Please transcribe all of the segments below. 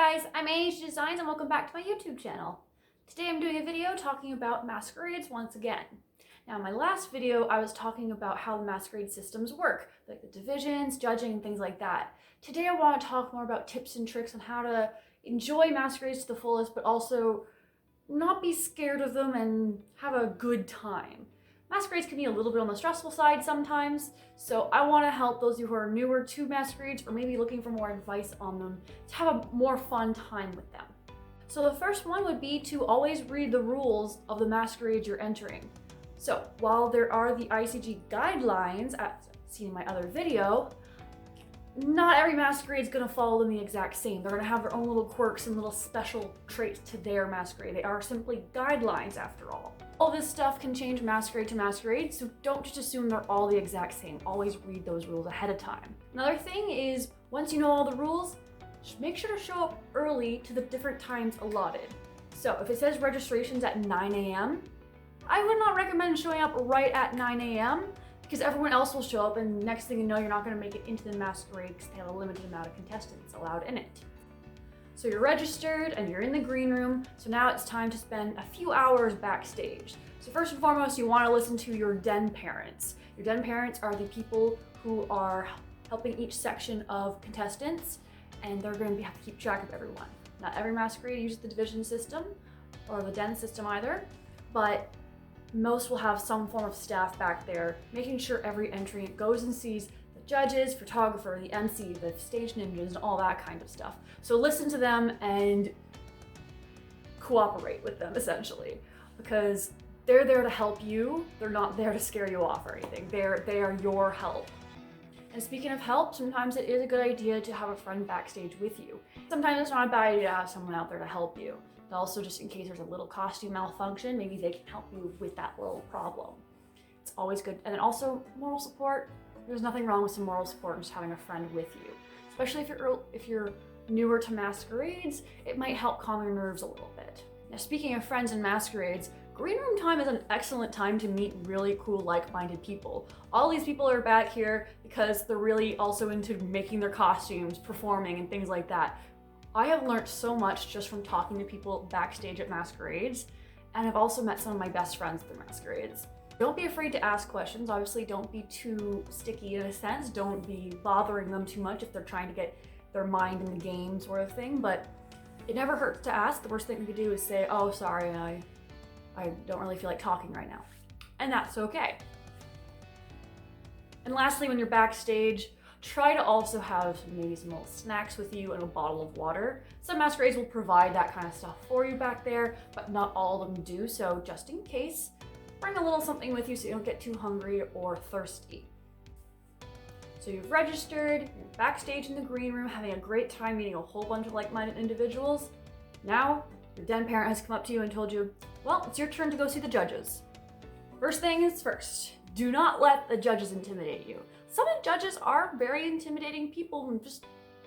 Hi guys, I'm AH Designs and welcome back to my YouTube channel. Today I'm doing a video talking about masquerades once again. Now in my last video I was talking about how the masquerade systems work, like the divisions, judging, and things like that. Today I want to talk more about tips and tricks on how to enjoy masquerades to the fullest, but also not be scared of them and have a good time. Masquerades can be a little bit on the stressful side sometimes, so I want to help those of you who are newer to masquerades or maybe looking for more advice on them to have a more fun time with them. So the first one would be to always read the rules of the masquerade you're entering. So while there are the ICG guidelines, as seen in my other video, not every masquerade is going to follow them the exact same. They're going to have their own little quirks and little special traits to their masquerade. They are simply guidelines after all. All this stuff can change masquerade to masquerade, so don't just assume they're all the exact same. Always read those rules ahead of time. Another thing is, once you know all the rules, just make sure to show up early to the different times allotted. So if it says registration's at 9 a.m., I would not recommend showing up right at 9 a.m. because everyone else will show up and next thing you know, you're not going to make it into the masquerade because they have a limited amount of contestants allowed in it. So you're registered and you're in the green room, so now it's time to spend a few hours backstage. So first and foremost, you want to listen to your den parents. Your den parents are the people who are helping each section of contestants, and they're going to have to keep track of everyone. Not every masquerade uses the division system or the den system either, but most will have some form of staff back there, making sure every entry goes and sees the judges, photographer, the MC, the stage ninjas, and all that kind of stuff. So listen to them and cooperate with them, essentially, because they're there to help you. They're not there to scare you off or anything. They are your help. And speaking of help, sometimes it is a good idea to have a friend backstage with you. Sometimes it's not a bad idea to have someone out there to help you. But also, just in case there's a little costume malfunction, maybe they can help you with that little problem. It's always good. And then also, moral support. There's nothing wrong with some moral support and just having a friend with you. Especially if you're newer to masquerades, it might help calm your nerves a little bit. Now, speaking of friends and masquerades, green room time is an excellent time to meet really cool, like-minded people. All these people are back here because they're really also into making their costumes, performing, and things like that. I have learned so much just from talking to people backstage at masquerades, and I've also met some of my best friends at the masquerades. Don't be afraid to ask questions. Obviously, don't be too sticky in a sense. Don't be bothering them too much if they're trying to get their mind in the game sort of thing, but it never hurts to ask. The worst thing you could do is say, oh, sorry, I don't really feel like talking right now. And that's okay. And lastly, when you're backstage, try to also have maybe some little snacks with you and a bottle of water. Some masquerades will provide that kind of stuff for you back there, but not all of them do. So just in case, bring a little something with you so you don't get too hungry or thirsty. So you've registered, you're backstage in the green room, having a great time meeting a whole bunch of like-minded individuals. Now, your den parent has come up to you and told you, well, it's your turn to go see the judges. First thing is first, do not let the judges intimidate you. Some judges are very intimidating people just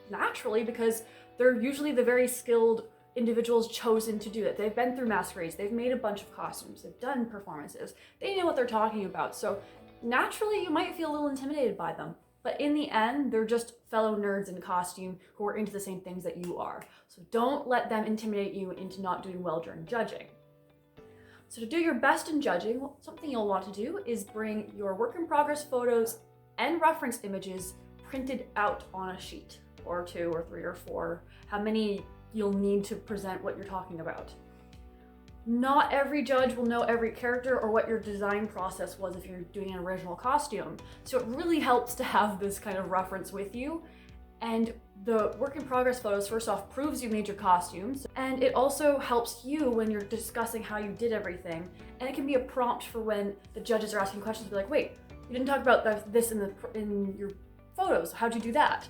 naturally because they're usually the very skilled individuals chosen to do it. They've been through masquerades, they've made a bunch of costumes, they've done performances, they know what they're talking about. So naturally you might feel a little intimidated by them, but in the end, they're just fellow nerds in costume who are into the same things that you are. So don't let them intimidate you into not doing well during judging. So to do your best in judging, something you'll want to do is bring your work in progress photos and reference images printed out on a sheet, or 2 or 3 or 4, how many you'll need to present what you're talking about. Not every judge will know every character or what your design process was if you're doing an original costume. So it really helps to have this kind of reference with you. And the work in progress photos, first off, proves you made your costumes. And it also helps you when you're discussing how you did everything. And it can be a prompt for when the judges are asking questions, be like, wait, you didn't talk about this in your photos. How'd you do that?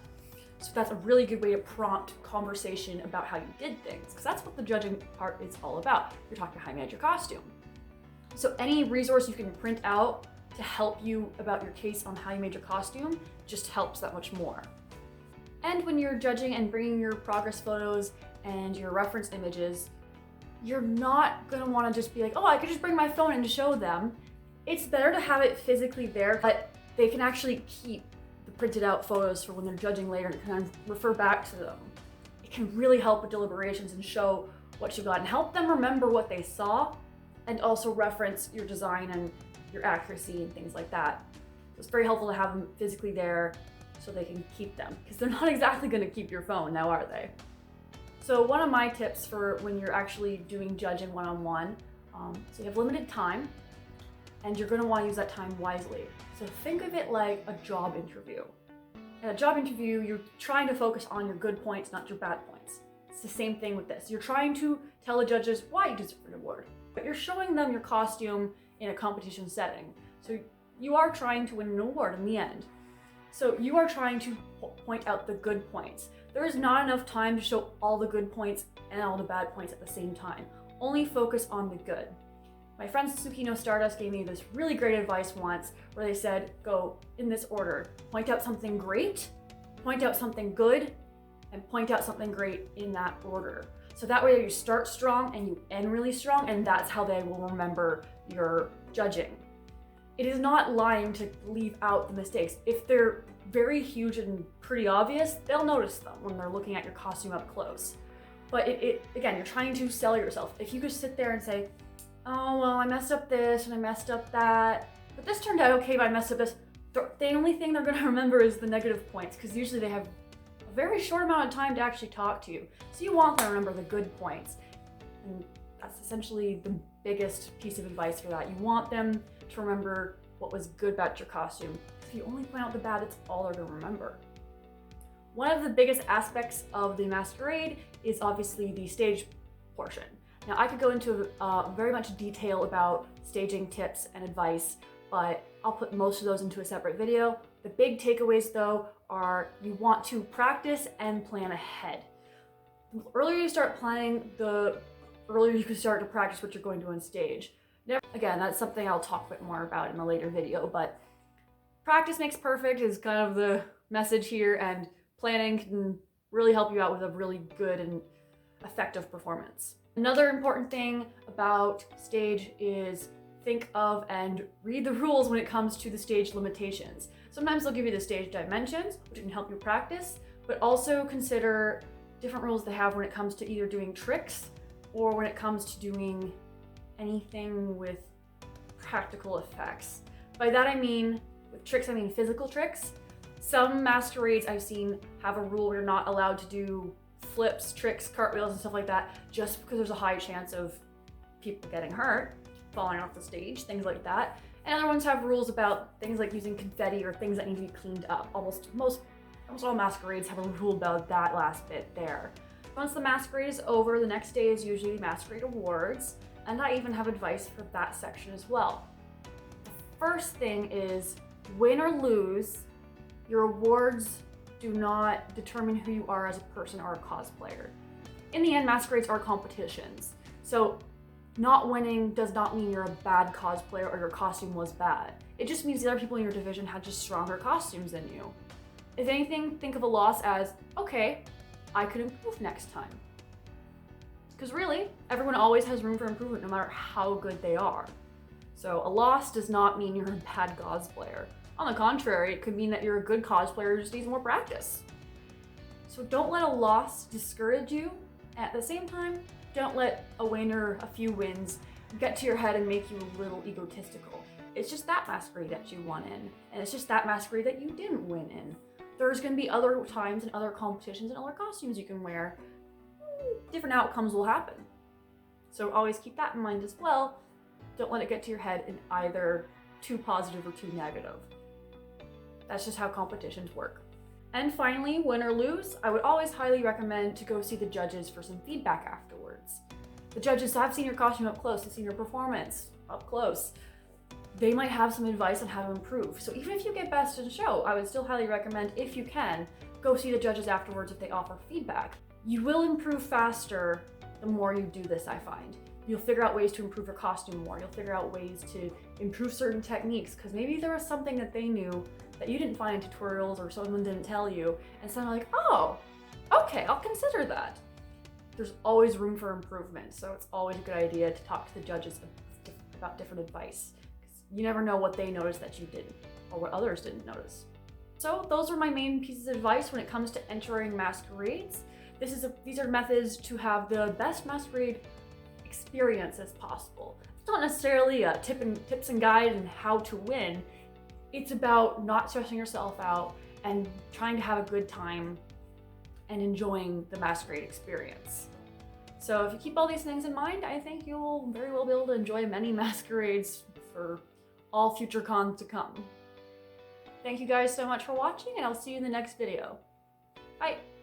So that's a really good way to prompt conversation about how you did things, because that's what the judging part is all about. You're talking how you made your costume. So any resource you can print out to help you about your case on how you made your costume just helps that much more. And when you're judging and bringing your progress photos and your reference images, you're not gonna wanna just be like, oh, I could just bring my phone in to show them. It's better to have it physically there, but they can actually keep the printed out photos for when they're judging later and kind of refer back to them. it can really help with deliberations and show what you got and help them remember what they saw, and also reference your design and your accuracy and things like that. So it's very helpful to have them physically there so they can keep them, because they're not exactly going to keep your phone, now are they? So one of my tips for when you're actually doing judging one-on-one, so you have limited time and you're going to want to use that time wisely. So think of it like a job interview. In a job interview, you're trying to focus on your good points, not your bad points. It's the same thing with this. You're trying to tell the judges why you deserve an award, but you're showing them your costume in a competition setting. So you are trying to win an award in the end. So you are trying to point out the good points. There is not enough time to show all the good points and all the bad points at the same time. Only focus on the good. My friend Tsukino Stardust gave me this really great advice once where they said, go in this order. Point out something great, point out something good, and point out something great in that order. So that way you start strong and you end really strong, and that's how they will remember your judging. It is not lying to leave out the mistakes. If they're very huge and pretty obvious, they'll notice them when they're looking at your costume up close. But again, you're trying to sell yourself. If you just sit there and say, oh, well, I messed up this and I messed up that, but this turned out okay, but I messed up this. The only thing they're gonna remember is the negative points, because usually they have a very short amount of time to actually talk to you. So you want them to remember the good points. And that's essentially the biggest piece of advice for that. You want them to remember what was good about your costume. If you only point out the bad, that's all they're gonna remember. One of the biggest aspects of the masquerade is obviously the stage portion. Now, I could go into very much detail about staging tips and advice, but I'll put most of those into a separate video. The big takeaways, though, are you want to practice and plan ahead. The earlier you start planning, the earlier you can start to practice what you're going to do on stage. Again, that's something I'll talk a bit more about in a later video, but practice makes perfect is kind of the message here, and planning can really help you out with a really good and effective performance. Another important thing about stage is think of and read the rules when it comes to the stage limitations. Sometimes they'll give you the stage dimensions, which can help you practice, but also consider different rules they have when it comes to either doing tricks or when it comes to doing anything with practical effects. By that I mean, with tricks I mean physical tricks. Some masquerades I've seen have a rule where you're not allowed to do flips, tricks, cartwheels, and stuff like that, just because there's a high chance of people getting hurt, falling off the stage, things like that. And other ones have rules about things like using confetti or things that need to be cleaned up. Almost all masquerades have a rule about that last bit there. Once the masquerade is over, the next day is usually masquerade awards, and I even have advice for that section as well. The first thing is, win or lose, your awards do not determine who you are as a person or a cosplayer. In the end, masquerades are competitions. So not winning does not mean you're a bad cosplayer or your costume was bad. It just means the other people in your division had just stronger costumes than you. If anything, think of a loss as, okay, I could improve next time. Because really, everyone always has room for improvement no matter how good they are. So a loss does not mean you're a bad cosplayer. On the contrary, it could mean that you're a good cosplayer who just needs more practice. So don't let a loss discourage you. At the same time, don't let a win or a few wins get to your head and make you a little egotistical. It's just that masquerade that you won in, and it's just that masquerade that you didn't win in. There's gonna be other times and other competitions and other costumes you can wear. Different outcomes will happen. So always keep that in mind as well. Don't let it get to your head in either too positive or too negative. That's just how competitions work. And finally, win or lose, I would always highly recommend to go see the judges for some feedback afterwards. The judges have seen your costume up close, they've seen your performance up close. They might have some advice on how to improve. So even if you get best in show, I would still highly recommend, if you can, go see the judges afterwards if they offer feedback. You will improve faster the more you do this, I find. You'll figure out ways to improve your costume more. You'll figure out ways to improve certain techniques, because maybe there was something that they knew that you didn't find in tutorials or someone didn't tell you, and so I'm like, oh, okay, I'll consider that. There's always room for improvement, so it's always a good idea to talk to the judges about different advice, because you never know what they noticed that you didn't, or what others didn't notice. So those are my main pieces of advice when it comes to entering masquerades. These are methods to have the best masquerade experience as possible. It's not necessarily a tips and guides and how to win. It's about not stressing yourself out and trying to have a good time and enjoying the masquerade experience. So if you keep all these things in mind, I think you'll very well be able to enjoy many masquerades for all future cons to come. Thank you guys so much for watching, and I'll see you in the next video. Bye!